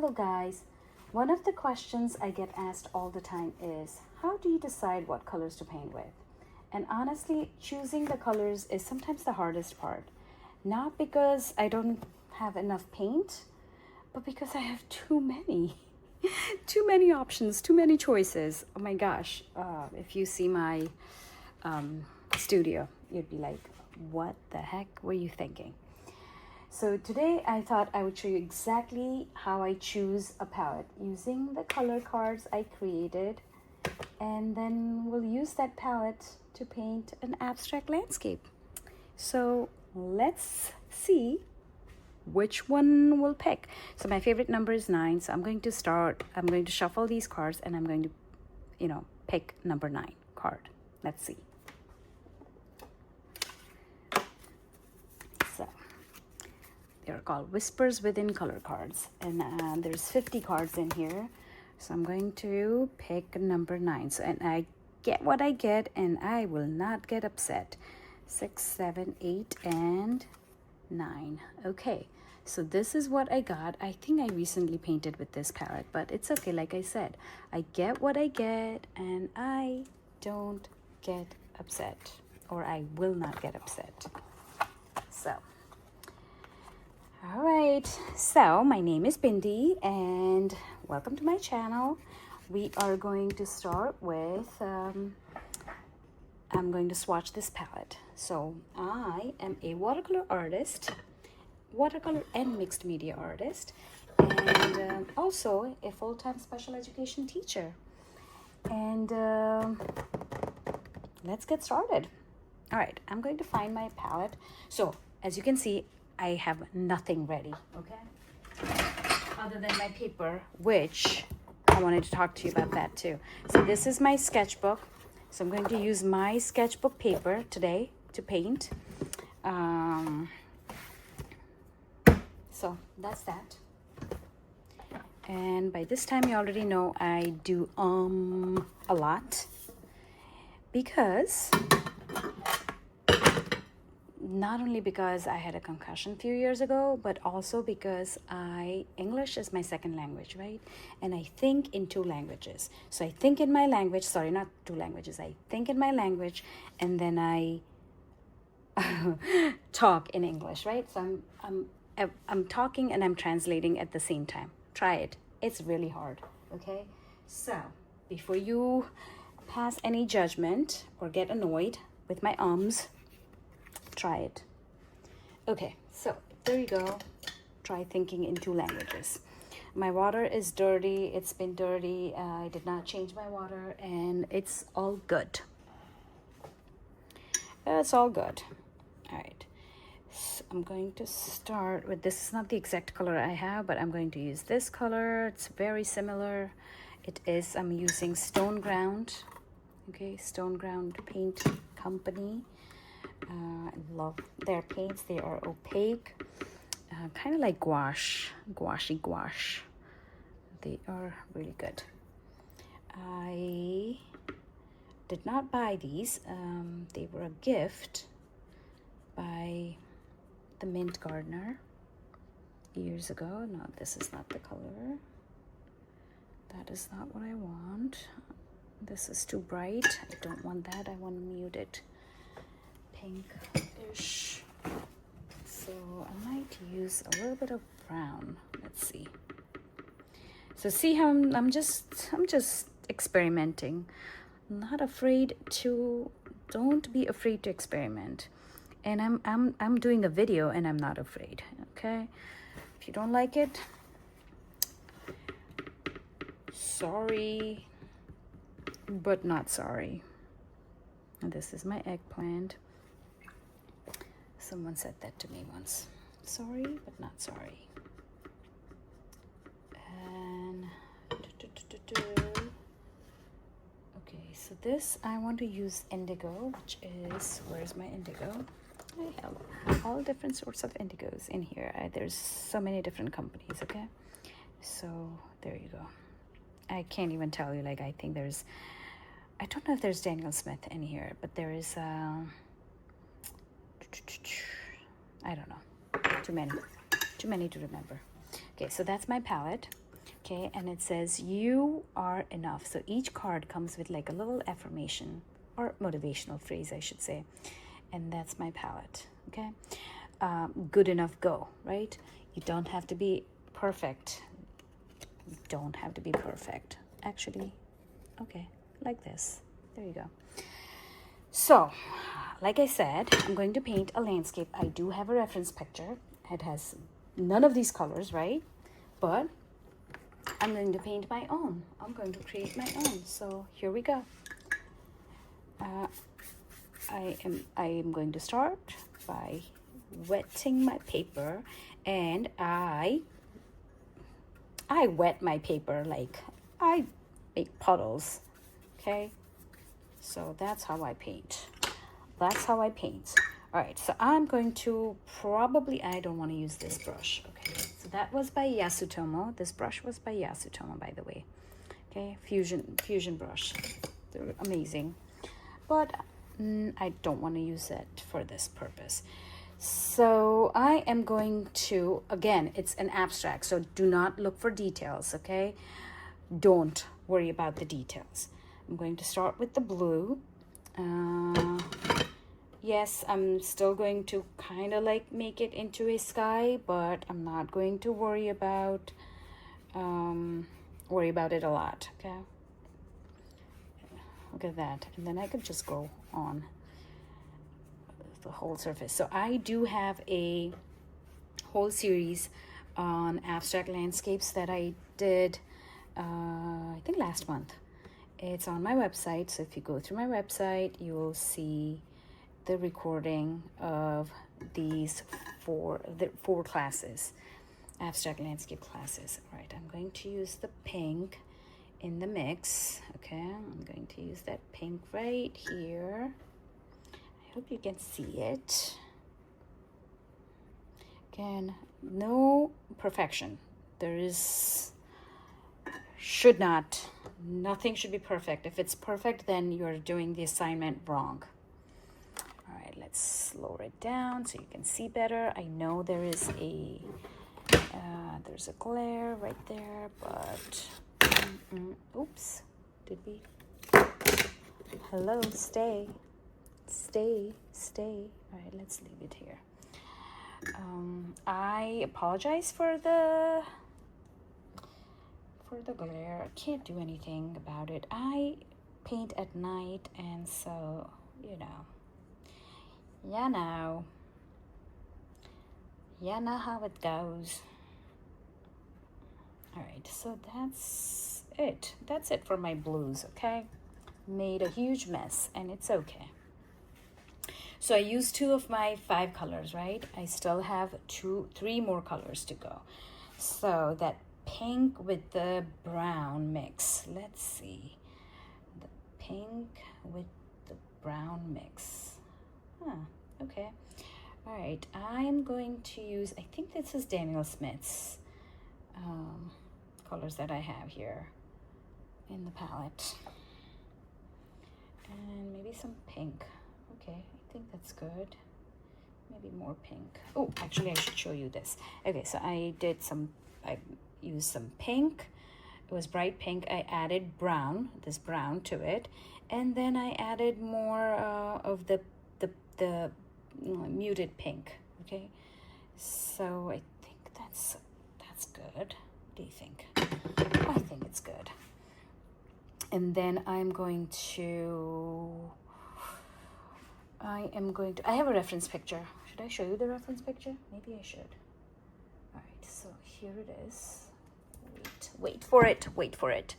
Hello guys, one of the questions I get asked all the time is, how do you decide what colors to paint with? And honestly, choosing the colors is sometimes the hardest part. Not because I don't have enough paint, but because I have too many. Too many options, too many choices. Oh my gosh, if you see my studio, you'd be like, what the heck were you thinking? So today I thought I would show you exactly how I choose a palette using the color cards I created, and then we'll use that palette to paint an abstract landscape. So let's see which one we'll pick. So my favorite number is 9, so I'm going to shuffle these cards and I'm going to, pick number 9 card. Let's see. So they're called Whispers Within color cards, and there's 50 cards in here. So I'm going to pick number 9. So, and I get what I get, and I will not get upset. 6, 7, 8, and 9. Okay, so this is what I got. I think I recently painted with this palette, but it's okay. Like I said, I get what I get, and I don't get upset, or I will not get upset. So all right, so my name is Bindi and welcome to my channel. We are going to start with, I'm going to swatch this palette. So I am a watercolor artist, watercolor and mixed media artist, and also a full-time special education teacher. And let's get started. All right, I'm going to find my palette. So as you can see, I have nothing ready, okay? Other than my paper, which I wanted to talk to you about that too. So this is my sketchbook. So I'm going to use my sketchbook paper today to paint. So that's that. And by this time, you already know I do a lot, because not only because I had a concussion a few years ago, but also because English is my second language, right? And I think in 2 languages. So I think in my language, sorry, not 2 languages. I think in my language, and then I talk in English, right? So I'm talking and I'm translating at the same time. Try it. It's really hard, okay? So before you pass any judgment or get annoyed with my ums, try it. Okay, so there you go. Try thinking in 2 languages. My water is dirty. It's been dirty. I did not change my water, and it's all good. It's all good. All right. So I'm going to start with, this is not the exact color I have, but I'm going to use this color. It's very similar. I'm using Stoneground. Okay, Stoneground Paint Company. I love their paints. They are opaque, kind of like gouache. They are really good. I did not buy these. They were a gift by the Mint Gardener years ago. No, this is not the color. That is not what I want. This is too bright. I don't want that. I want to mute it. Pinkish. So I might use a little bit of brown. Let's see. So see how I'm just experimenting. Not afraid to. Don't be afraid to experiment. And I'm doing a video and I'm not afraid. Okay. If you don't like it, sorry, but not sorry. And this is my eggplant. Someone said that to me once. Sorry, but not sorry. And okay, so this I want to use indigo, which is, where's my indigo? I have all different sorts of indigos in here. There's so many different companies, okay? So there you go. I can't even tell you, like, I think there's, I don't know if there's Daniel Smith in here, but there is I don't know, too many to remember. Okay, so that's my palette. okay, and it says you are enough. So each card comes with like a little affirmation or motivational phrase, I should say. And that's my palette, okay? Good enough, go, right? You don't have to be perfect. You don't have to be perfect. Actually, okay, like this. There you go. So, like I said, I'm going to paint a landscape. I do have a reference picture. It has none of these colors, right? But I'm going to paint my own. I'm going to create my own. So here we go. I am going to start by wetting my paper, and I wet my paper like I make puddles, okay? So that's how I paint. That's how I paint. All right, so I'm going to probably, I don't want to use this brush. Okay, so that was by Yasutomo. This brush was by Yasutomo, by the way. Okay, fusion brush. They're amazing. But I don't want to use it for this purpose. So I am going to, again, it's an abstract, so do not look for details, okay? Don't worry about the details. I'm going to start with the blue. Yes, I'm still going to kind of like make it into a sky, but I'm not going to worry about it a lot, okay? Look at that. And then I could just go on the whole surface. So I do have a whole series on abstract landscapes that I did, I think last month. It's on my website, so if you go through my website, you will see the recording of these four classes, abstract landscape classes. All right, I'm going to use the pink in the mix. Okay, I'm going to use that pink right here. I hope you can see it. Again, no perfection. Nothing should be perfect. If it's perfect, then you're doing the assignment wrong. All right, let's lower it down so you can see better. I know there's a glare right there, but oops, did we? Hello, stay. All right, let's leave it here. I apologize for the glare. I can't do anything about it. I paint at night, and so you know how it goes. All right, so that's it for my blues. Okay, made a huge mess, and it's okay. So I used 2 of my 5 colors, right? I still have 3 more colors to go. So that pink with the brown mix. Let's see. The pink with the brown mix. Okay. All right. I'm going to use, I think this is Daniel Smith's colors that I have here in the palette. And maybe some pink. Okay, I think that's good. Maybe more pink. Oh, actually, I should show you this. Okay, so I used some pink. It was bright pink. I added this brown to it, and then I added more of the muted pink. Okay, so I think that's good. What do you think? I think it's good. And then I am going to, I have a reference picture. Should I show you the reference picture? Maybe I should. All right, so here it is. Wait for it.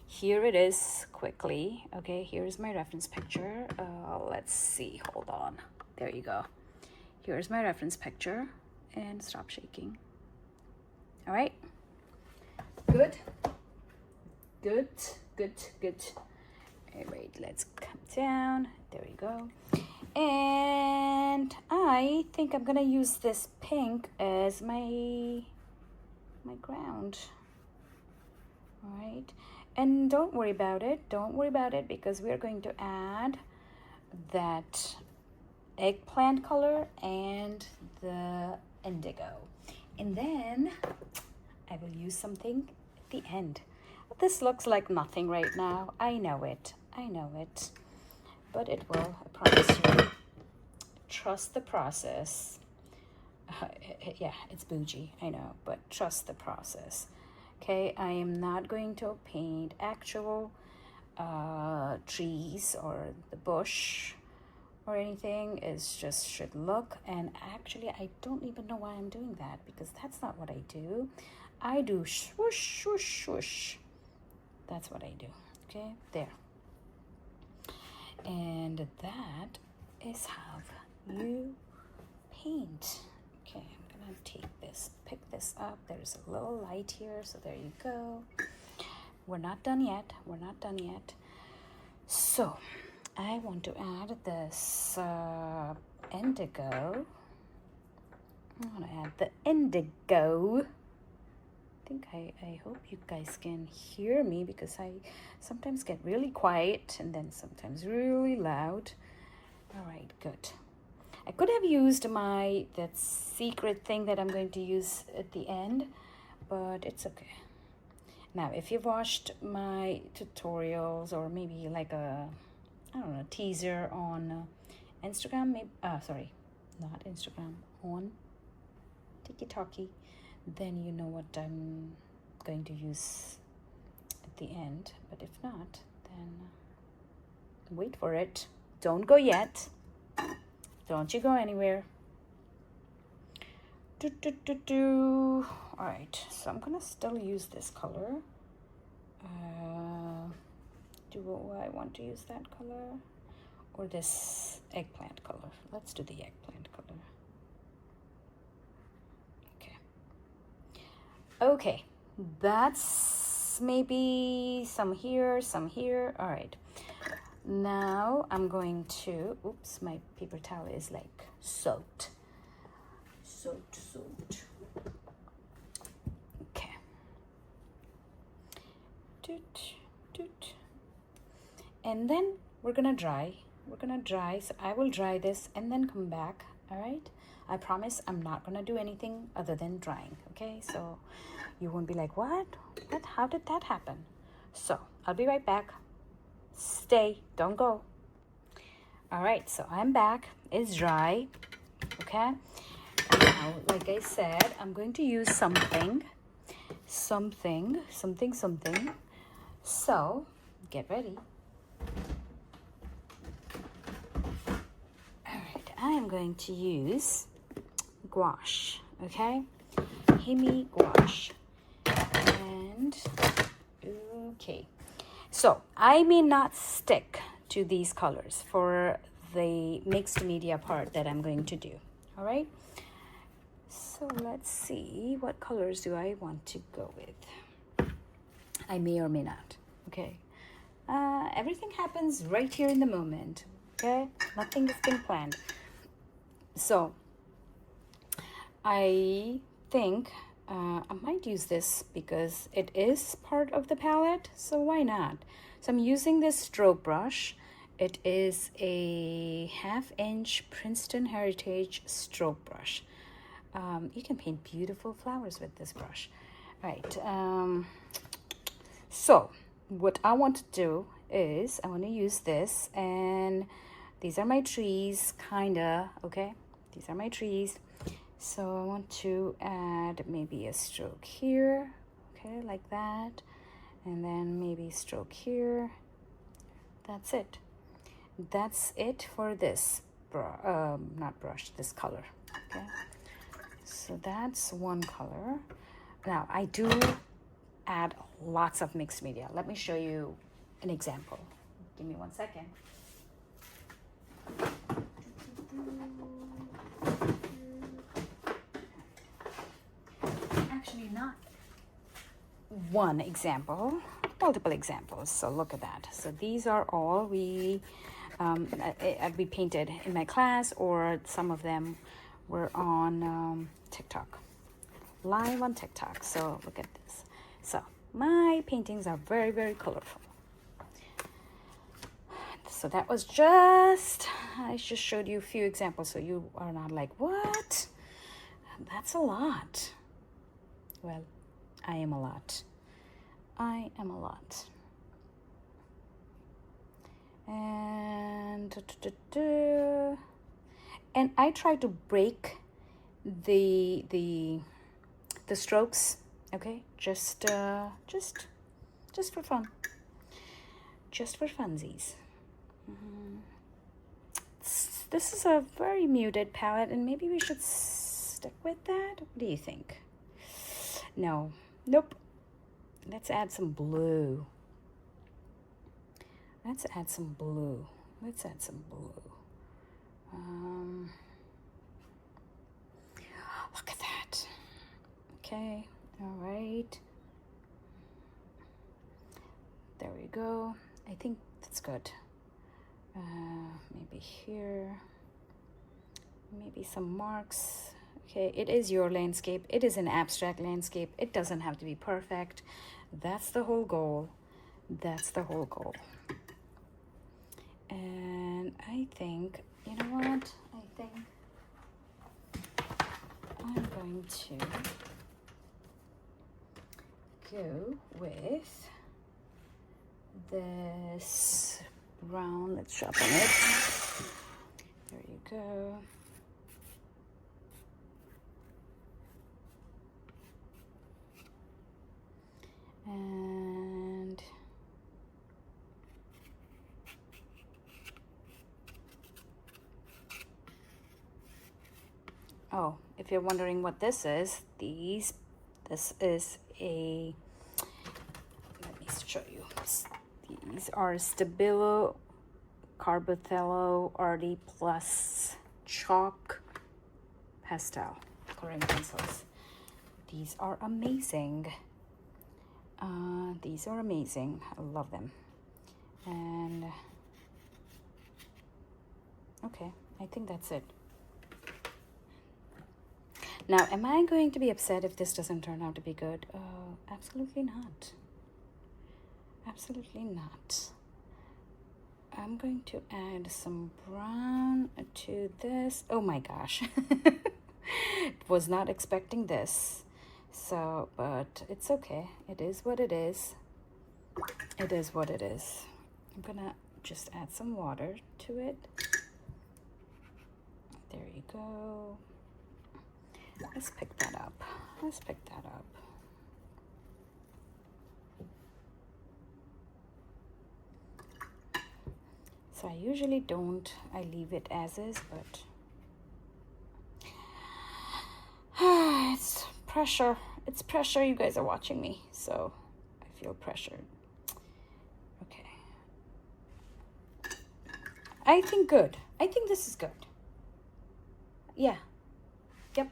Here it is, quickly. Okay, here's my reference picture. Let's see, hold on. There you go. Here's my reference picture, and stop shaking. All right, good. All right, let's come down. There we go. And I think I'm gonna use this pink as my ground. All right, and don't worry about it because we're going to add that eggplant color and the indigo, and then I will use something the end. This looks like nothing right now. I know it. But it will, I promise you. Trust the process. Yeah, it's bougie, I know, but trust the process. Okay, I am not going to paint actual trees or the bush or anything. It's just should look, and actually I don't even know why I'm doing that, because that's not what I do. I do swoosh, swoosh, swoosh. That's what I do. Okay, there. And that is how you paint. Okay, I'm gonna pick this up. There's a little light here, so there you go. We're not done yet. So I want to add this indigo. I want to add the indigo. I hope you guys can hear me, because I sometimes get really quiet and then sometimes really loud. All right, good. I could have used that secret thing that I'm going to use at the end, but it's okay. Now, if you've watched my tutorials, or maybe like a, I don't know, teaser on Instagram, maybe, sorry, not Instagram, on TikTok, then you know what I'm going to use at the end. But if not, then wait for it. Don't go yet. Don't you go anywhere. All right, so I'm gonna still use this color. Do I want to use that color or this eggplant color? Let's do the eggplant color. Okay, that's maybe some here. All right, now I'm going to, oops, my paper towel is like soaked. Okay. And then we're gonna dry. So I will dry this and then come back. All right, I promise I'm not gonna do anything other than drying. Okay, so you won't be like, what, how did that happen? So I'll be right back. Stay, don't go. All right, so I'm back. It's dry. Okay, now, like I said, I'm going to use something. So get ready. All right, I am going to use gouache. Okay, Himi Gouache. And okay, so I may not stick to these colors for the mixed media part that I'm going to do. All right, so let's see, what colors do I want to go with? I may or may not. Okay, everything happens right here in the moment. Okay, nothing has been planned. So I think I might use this because it is part of the palette, so why not? So I'm using this stroke brush. It is a 1/2" Princeton Heritage stroke brush. You can paint beautiful flowers with this brush. Right, so what I want to do is I want to use this, and these are my trees, kinda, okay? These are my trees. So I want to add maybe a stroke here, okay, like that, and then maybe stroke here. That's it. That's it for this this color. Okay, so that's one color. Now I do add lots of mixed media. Let me show you an example. Give me 1 second. Actually, not one example, multiple examples. So look at that. So these are all we painted in my class, or some of them were on TikTok, live on TikTok. So look at this. So my paintings are very, very colorful. So that was I just showed you a few examples, so you are not like, what? That's a lot. Well, I am a lot. I am a lot. And and I try to break the strokes, okay, just for fun, just for funsies. This is a very muted palette, and maybe we should stick with that. What do you think? No, nope. Let's add some blue. Let's add some blue. Let's add some blue. Look at that. Okay, all right. There we go. I think that's good. Maybe here. Maybe some marks. Okay, it is your landscape. It is an abstract landscape. It doesn't have to be perfect. That's the whole goal. That's the whole goal. And I think, you know what? I think I'm going to go with this brown. Let's sharpen it. There you go. And oh, if you're wondering what this is, this is a, let me show you. These are Stabilo Carbothello RD Plus chalk pastel coloring pencils. These are amazing. These are amazing. I love them. And okay, I think that's it. Now, am I going to be upset if this doesn't turn out to be good? Absolutely not. Absolutely not. I'm going to add some brown to this. Oh my gosh. Was not expecting this. So, but it's okay. It is what it is. It is what it is. I'm gonna just add some water to it. There you go. Let's pick that up. Let's pick that up. So I usually don't. I leave it as is, but it's pressure. It's pressure. You guys are watching me, so I feel pressured. Okay. I think good. I think this is good. Yeah. Yep.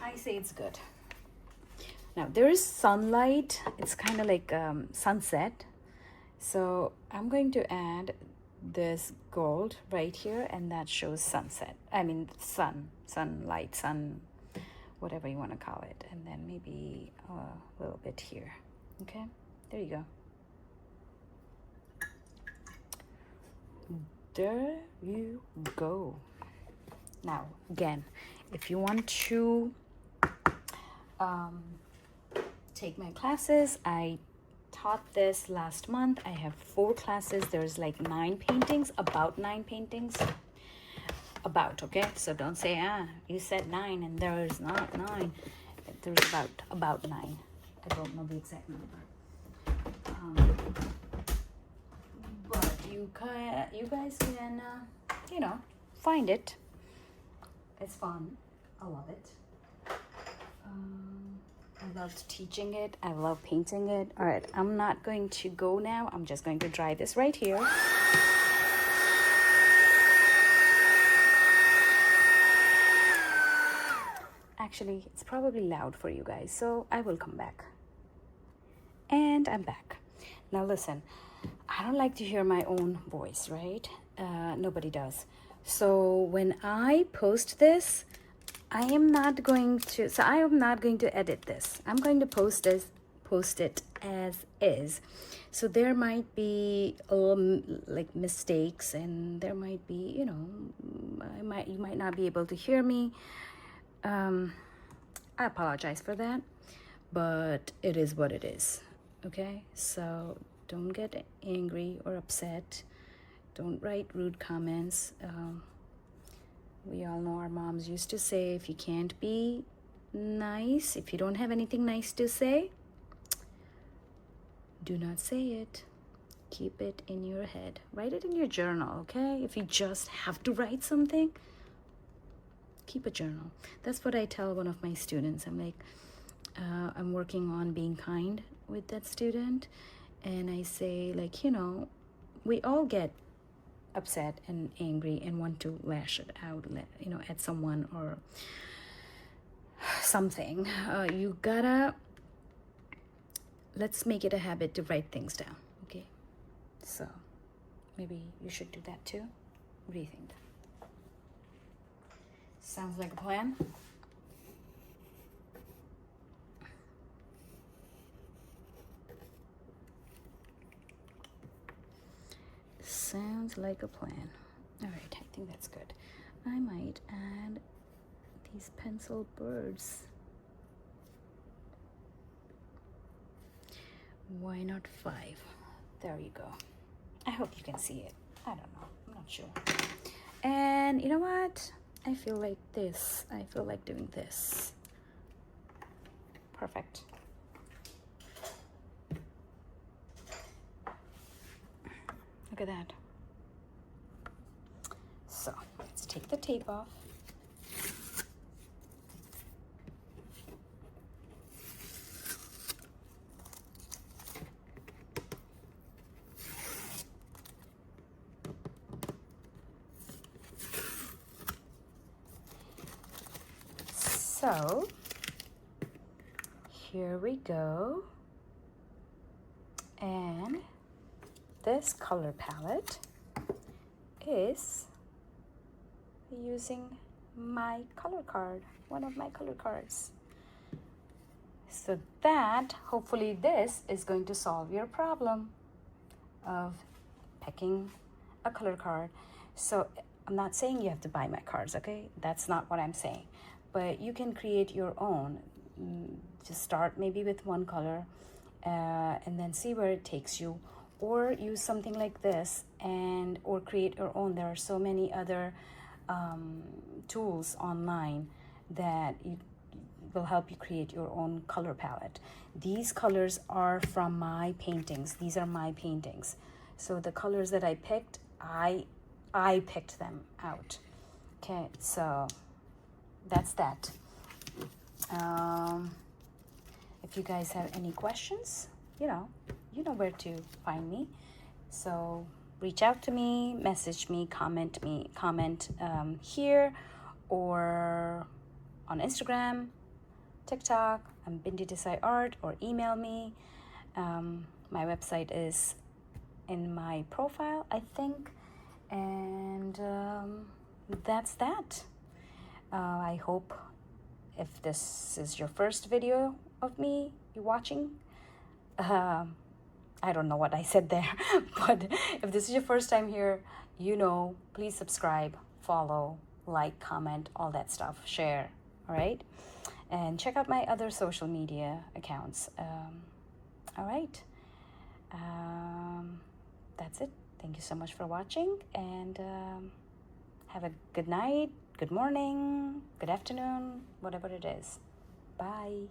I say it's good. Now there is sunlight. It's kind of like sunset. So I'm going to add this gold right here, and that shows sunset. I mean sunlight, sun, whatever you want to call it. And then maybe a little bit here. Okay, there you go. There you go. Now, again, if you want to take my classes, I taught this last month. I have 4 classes. There's like 9 paintings, about 9 paintings. About, okay? So don't say, you said 9 and there's not 9. There's about 9. I don't know the exact number. But you guys can, find it. It's fun. I love it. I loved teaching it. I love painting it. All right, I'm not going to go now. I'm just going to dry this right here. Actually, it's probably loud for you guys, so I will come back. And I'm back. Now listen, I don't like to hear my own voice, right? Nobody does. So when I post this, I am not going to edit this. I'm going to post it as is. So there might be like mistakes, and there might be, you might not be able to hear me. I apologize for that. but it is what it is. Okay, so don't get angry or upset. Don't write rude comments. We all know our moms used to say, if you can't be nice, if you don't have anything nice to say, do not say it. Keep it in your head. Write it in your journal, okay? If you just have to write something, keep a journal. That's what I tell one of my students. I'm like, I'm working on being kind with that student, and I say, like, you know, we all get upset and angry and want to lash it out, you know, at someone or something. You gotta, let's make it a habit to write things down, okay? So maybe you should do that too. What do you think? Sounds like a plan? Sounds like a plan. All right, I think that's good. I might add these pencil birds. Why not 5? There you go. I hope you can see it. I don't know. I'm not sure. And you know what? I feel like this. I feel like doing this. Perfect. Look at that. So let's take the tape off. So here we go. And this color palette is using my color card, one of my color cards. So that, hopefully this is going to solve your problem of picking a color card. So I'm not saying you have to buy my cards, okay? That's not what I'm saying. But you can create your own. Just start maybe with one color and then see where it takes you. Or use something like this and or create your own. There are so many other tools online that will help you create your own color palette. These colors are from my paintings. These are my paintings. So the colors that I picked, I picked them out. Okay, so that's that. If you guys have any questions, you know where to find me. So reach out to me, message me, comment here or on Instagram, TikTok. I'm Bindi Desai Art, or email me. My website is in my profile, I think, and that's that. I hope if this is your first video of me you're watching, I don't know what I said there, but if this is your first time here, please subscribe, follow, like, comment, all that stuff, share, all right? And check out my other social media accounts. All right. That's it. Thank you so much for watching, and have a good night, good morning, good afternoon, whatever it is. Bye.